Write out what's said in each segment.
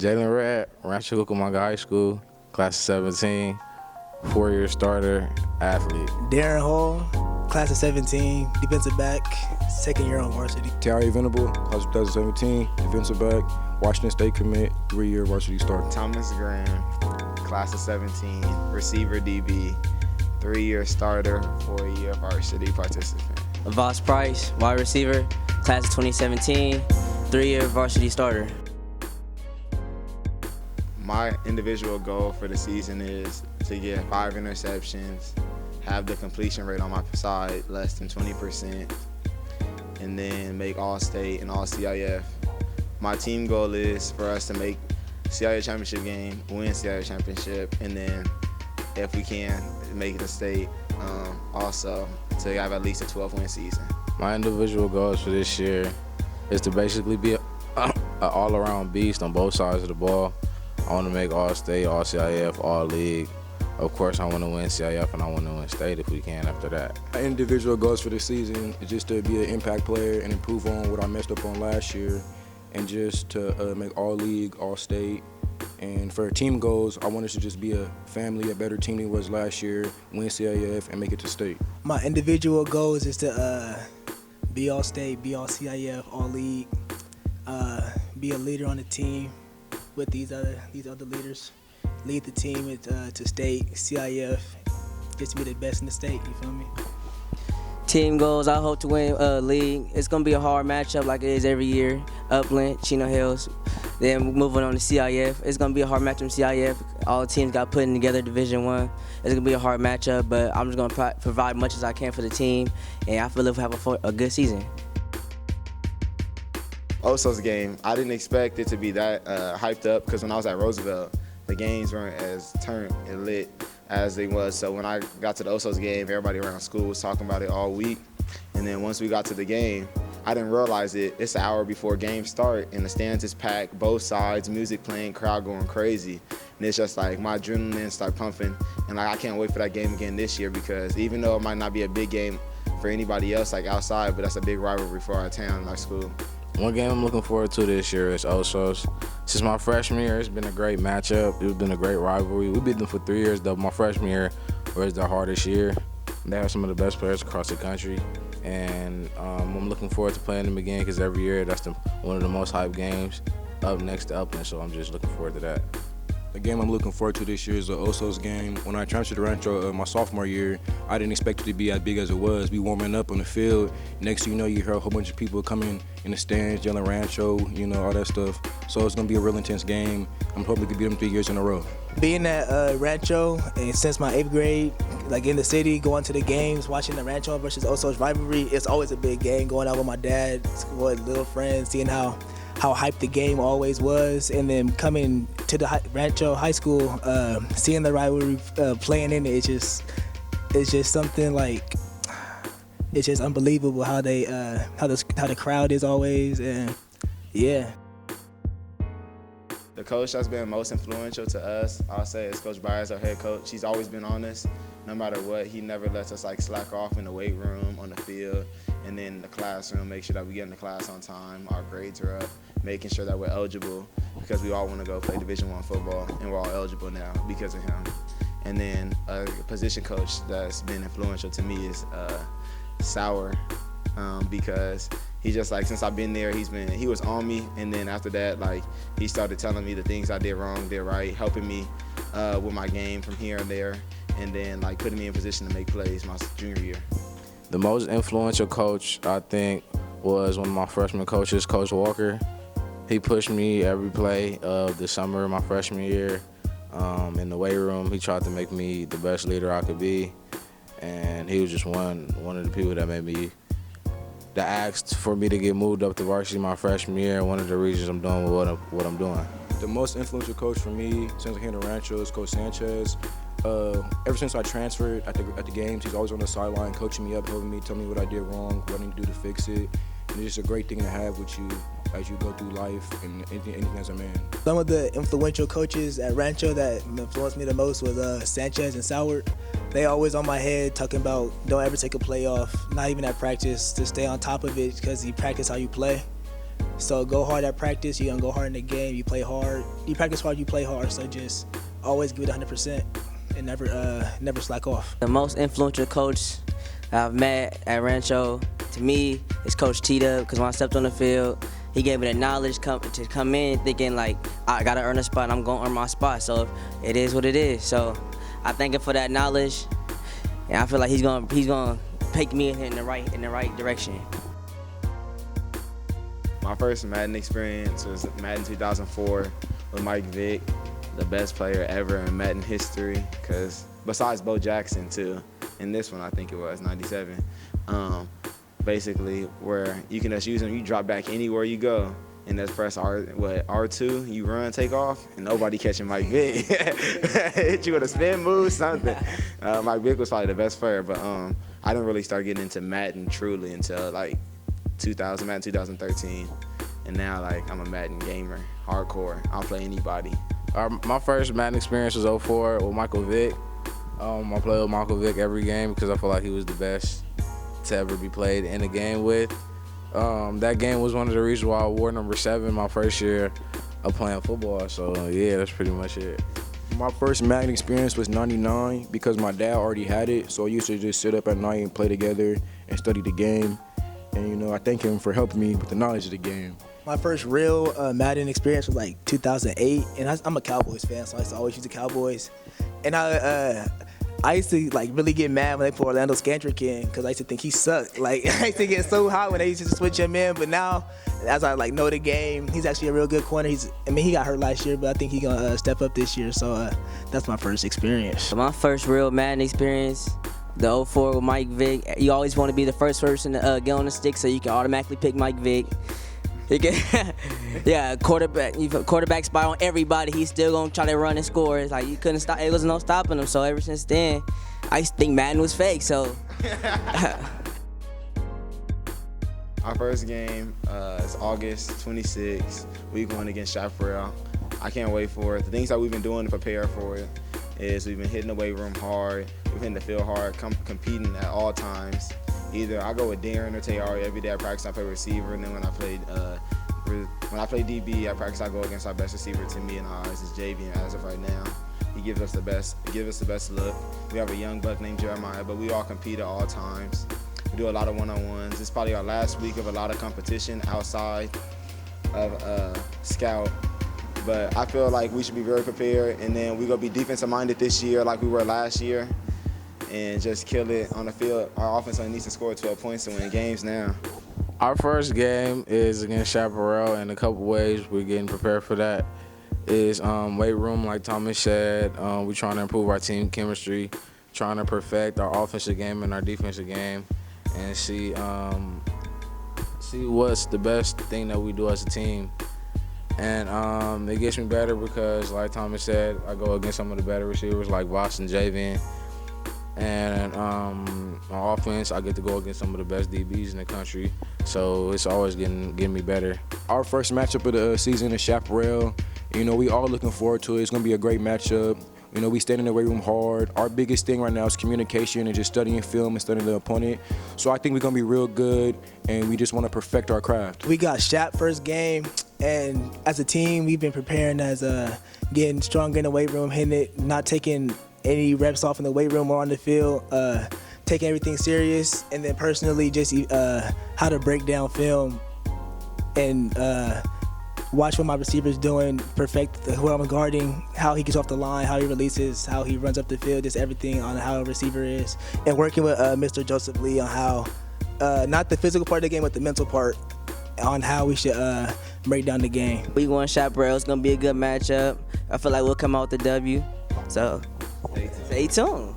Jaylon, Rancho Cucamonga High School, class of 17, 4-year starter, athlete. Darren Hall, class of 17, defensive back, second year on varsity. Tayari Venable, class of 2017, defensive back, Washington State commit, 3-year varsity starter. Thomas Graham, class of 17, receiver DB, 3-year starter, 4-year varsity participant. Voss Price, wide receiver, class of 2017, 3-year varsity starter. My individual goal for the season is to get 5 interceptions, have the completion rate on my side less than 20%, and then make All-State and All-CIF. My team goal is for us to make CIF championship game, win CIF championship, and then if we can, make it a state also to have at least a 12-win season. My individual goals for this year is to basically be an all-around beast on both sides of the ball. I want to make All-State, All-CIF, All-League. Of course, I want to win CIF and I want to win state if we can after that. My individual goals for this season is just to be an impact player and improve on what I messed up on last year, and just to make All-League, All-State. And for team goals, I want us to just be a family, a better team than it was last year, win CIF, and make it to state. My individual goals is to be All-State, be All-CIF, All-League, be a leader on the team with these other leaders, lead the team to state, CIF, just to be the best in the state, you feel me? Team goals, I hope to win league. It's going to be a hard matchup like it is every year. Upland, Chino Hills, then moving on to CIF. It's going to be a hard matchup in CIF. All the teams got put together Division I. It's going to be a hard matchup, but I'm just going to provide much as I can for the team, and I feel like we'll have a good season. Oso's game, I didn't expect it to be that hyped up, because when I was at Roosevelt, the games weren't as turned and lit as they was. So when I got to the Oso's game, everybody around school was talking about it all week. And then once we got to the game, I didn't realize it. It's an hour before game start, and the stands is packed, both sides, music playing, crowd going crazy. And it's just like my adrenaline started pumping, and like I can't wait for that game again this year, because even though it might not be a big game for anybody else like outside, but that's a big rivalry for our town and our school. One game I'm looking forward to this year is Osos. Since my freshman year, it's been a great matchup. It's been a great rivalry. We beat them for 3 years, though. My freshman year was their hardest year. They have some of the best players across the country, and I'm looking forward to playing them again, because every year that's one of the most hyped games up next to Upland, so I'm just looking forward to that. The game I'm looking forward to this year is the Osos game. When I transferred to Rancho my sophomore year, I didn't expect it to be as big as it was. We warming up on the field. Next thing you know, you hear a whole bunch of people coming in the stands, yelling Rancho, all that stuff. So it's going to be a real intense game. I'm hoping to beat them 3 years in a row. Being at Rancho, and since my 8th grade, like in the city, going to the games, watching the Rancho versus Oso's rivalry, it's always a big game. Going out with my dad, with little friends, seeing how hyped the game always was, and then coming to the Rancho High School, seeing the rivalry playing in it, it's just something like, it's just unbelievable how the crowd is always, and yeah. The coach that's been most influential to us, I'll say, is Coach Byers, our head coach. He's always been honest, no matter what. He never lets us slack off in the weight room, on the field, and then in the classroom, make sure that we get in the class on time, our grades are up, making sure that we're eligible, because we all want to go play Division I football, and we're all eligible now because of him. And then a position coach that's been influential to me is Sauer, because he just since I've been there, he was on me, and then after that, he started telling me the things I did wrong, did right, helping me with my game from here and there, and then putting me in position to make plays my junior year. The most influential coach, I think, was one of my freshman coaches, Coach Walker. He pushed me every play of the summer of my freshman year. In the weight room, he tried to make me the best leader I could be, and he was just one of the people that asked for me to get moved up to varsity my freshman year. One of the reasons I'm doing what I'm doing. The most influential coach for me since I came to Rancho is Coach Sanchez. Ever since I transferred at the games, he's always on the sideline coaching me up, helping me, telling me what I did wrong, what I need to do to fix it. And it's just a great thing to have with you as you go through life and anything as a man. Some of the influential coaches at Rancho that influenced me the most was Sanchez and Sauer. They always on my head talking about don't ever take a play off, not even at practice, to stay on top of it, because you practice how you play. So go hard at practice. You're gonna go hard in the game. You play hard. You practice hard. You play hard. So just always give it 100% and never slack off. The most influential coach I've met at Rancho, to me, is Coach Tita, because when I stepped on the field, he gave me the knowledge to come in thinking like, I gotta earn a spot and I'm gonna earn my spot. So it is what it is. So I thank him for that knowledge, and I feel like he's gonna take me in the right direction. My first Madden experience was Madden 2004 with Mike Vick, the best player ever in Madden history, because besides Bo Jackson too, in this one I think it was 97. Basically where you can just use him, you drop back anywhere you go, and just press R2, you run, take off, and nobody catching Mike Vick. Hit you with a spin move, something. Mike Vick was probably the best player, but I didn't really start getting into Madden truly until like Madden 2013, and now like I'm a Madden gamer, hardcore. I'll play anybody. My first Madden experience was 04 with Michael Vick. I played with Michael Vick every game because I feel like he was the best to ever be played in a game with. That game was one of the reasons why I wore number 7 my first year of playing football. So yeah, that's pretty much it. My first Madden experience was 99 because my dad already had it, so I used to just sit up at night and play together and study the game. And you know, I thank him for helping me with the knowledge of the game. My first real Madden experience was like 2008, and I'm a Cowboys fan, so I used to always use the Cowboys. And I used to like really get mad when they put Orlando Scandrick in, because I used to think he sucked. Like I used to get so hot when they used to switch him in. But now, as I like know the game, he's actually a real good corner. He got hurt last year, but I think he's gonna step up this year. So that's my first experience. My first real Madden experience, the 04 with Mike Vick. You always want to be the first person to get on the stick, so you can automatically pick Mike Vick. Yeah, quarterback spot on everybody. He's still gonna try to run and score. It's like you couldn't stop. It was no stopping him. So ever since then, I used to think Madden was fake. So. Our first game is August 26th. We're going against Chaparral. I can't wait for it. The things that we've been doing to prepare for it is we've been hitting the weight room hard. We've been hitting the field hard, competing at all times. Either I go with Darren or Tayari every day. I practice, I play receiver, and then when I play DB, I practice, I go against our best receiver to me and ours is JV, as of right now. He gives us the best look. We have a young buck named Jeremiah, but we all compete at all times. We do a lot of one-on-ones. It's probably our last week of a lot of competition outside of scout. But I feel like we should be very prepared, and then we're gonna be defensive-minded this year like we were last year, and just kill it on the field. Our offense only needs to score 12 points to win games now. Our first game is against Chaparral, and a couple ways we're getting prepared for that is weight room, like Thomas said. We're trying to improve our team chemistry, trying to perfect our offensive game and our defensive game, and see what's the best thing that we do as a team. And it gets me better because, like Thomas said, I go against some of the better receivers like Voss and Jaylon. And on offense, I get to go against some of the best DBs in the country. So it's always getting me better. Our first matchup of the season is Chaparral. You know, we all looking forward to it. It's going to be a great matchup. You know, we stay in the weight room hard. Our biggest thing right now is communication and just studying film and studying the opponent. So I think we're going to be real good, and we just want to perfect our craft. We got Shap first game, and as a team, we've been preparing as getting stronger in the weight room, hitting it, not taking any reps off in the weight room or on the field, taking everything serious, and then personally just how to break down film and watch what my receiver's doing, perfect who I'm guarding, how he gets off the line, how he releases, how he runs up the field, just everything on how a receiver is. And working with Mr. Joseph Lee on how, not the physical part of the game, but the mental part on how we should break down the game. We won Chaparral. It's going to be a good matchup. I feel like we'll come out with the W. So stay tuned.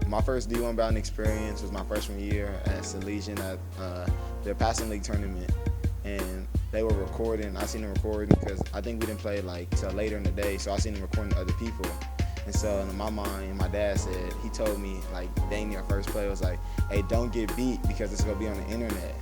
My first D1 bound experience was my freshman year at Salesian at their passing league tournament. And they were recording. I seen them recording because I think we didn't play like till later in the day, so I seen them recording other people. And so in my mind, my dad said, he told me, like, Danny, our first play, was like, hey, don't get beat because it's going to be on the internet.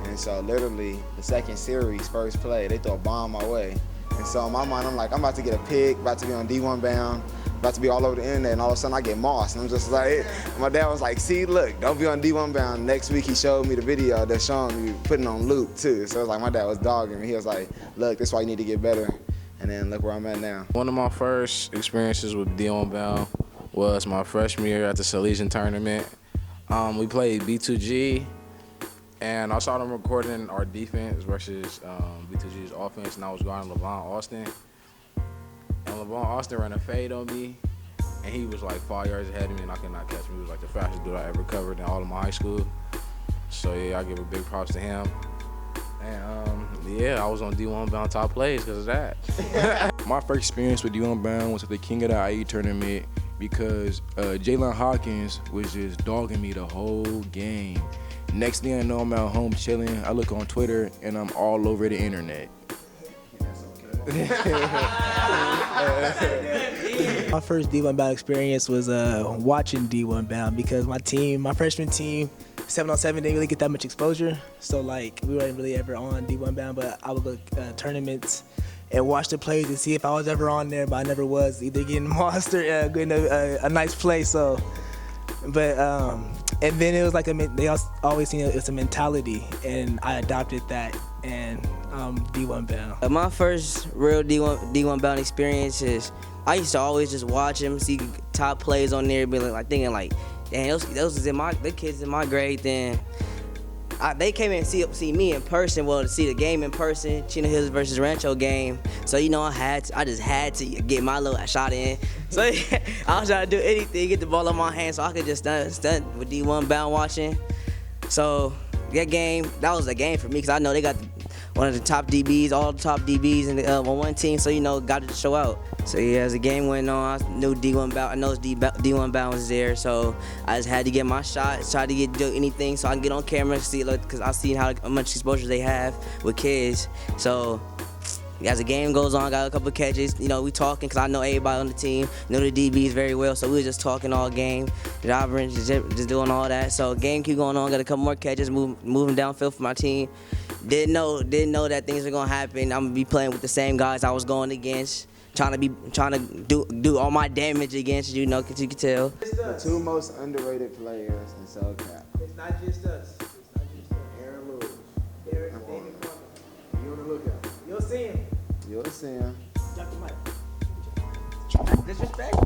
And so literally the second series, first play, they throw a bomb my way. And so in my mind, I'm like, I'm about to get a pick, about to be on D1 bound. about to be all over the internet, and all of a sudden I get mossed. And I'm just like, my dad was like, see, look, don't be on D1 bound. Next week he showed me the video that's showing me putting on loop too. So it was like my dad was dogging me. He was like, look, this is why you need to get better. And then look where I'm at now. One of my first experiences with D1 bound was my freshman year at the Salesian tournament. We played B2G, and I saw them recording our defense versus B2G's offense, and I was guarding LeVon Austin. And LeVon Austin ran a fade on me, and he was like 5 yards ahead of me, and I could not catch him. He was like the fastest dude I ever covered in all of my high school. So yeah, I give a big props to him. And yeah, I was on D1 bound top plays because of that. My first experience with D1 bound was at the King of the IE tournament because Jaylon Hawkins was just dogging me the whole game. Next thing I know, I'm at home chilling. I look on Twitter and I'm all over the internet. My first D1 bound experience was watching D1 bound because my freshman team, 7-on-7 didn't really get that much exposure. So like we weren't really ever on D1 bound, but I would go tournaments and watch the plays and see if I was ever on there, but I never was, either getting mossed or getting a nice play. So, but and then it was like they always seen it's a mentality, and I adopted that and D1 bound. My first real D1 bound experience is I used to always just watch him, see top plays on there, be like thinking like, damn, those was the kids in my grade. Then they came in and see me in person, well, to see the game in person, Chino Hills versus Rancho game. So you know I just had to get my little shot in. So I was trying to do anything, get the ball in my hand so I could just stunt with D1 bound watching. So that was a game for me because I know they got one of the top DBs, all the top DBs on one team, so you know, got to show out. So yeah, as the game went on, I knew D1 bound. I know D1 bound was there, so I just had to get my shot, try to do anything so I can get on camera and see, because I seen how much exposure they have with kids. So as the game goes on, I got a couple of catches. You know, we talking because I know everybody on the team, know the DBs very well, so we were just talking all game, driving, just doing all that. So game keep going on, got a couple more catches, moving downfield for my team. Didn't know that things were gonna happen. I'm gonna be playing with the same guys I was going against, trying to do all my damage against, you know, 'cause you can tell. The two most underrated players in SoCal. It's not just us. Aaron Lewis. Darren, Damon Clark. You on the lookout. You'll see him. You'll see him. Drop the mic. Disrespect.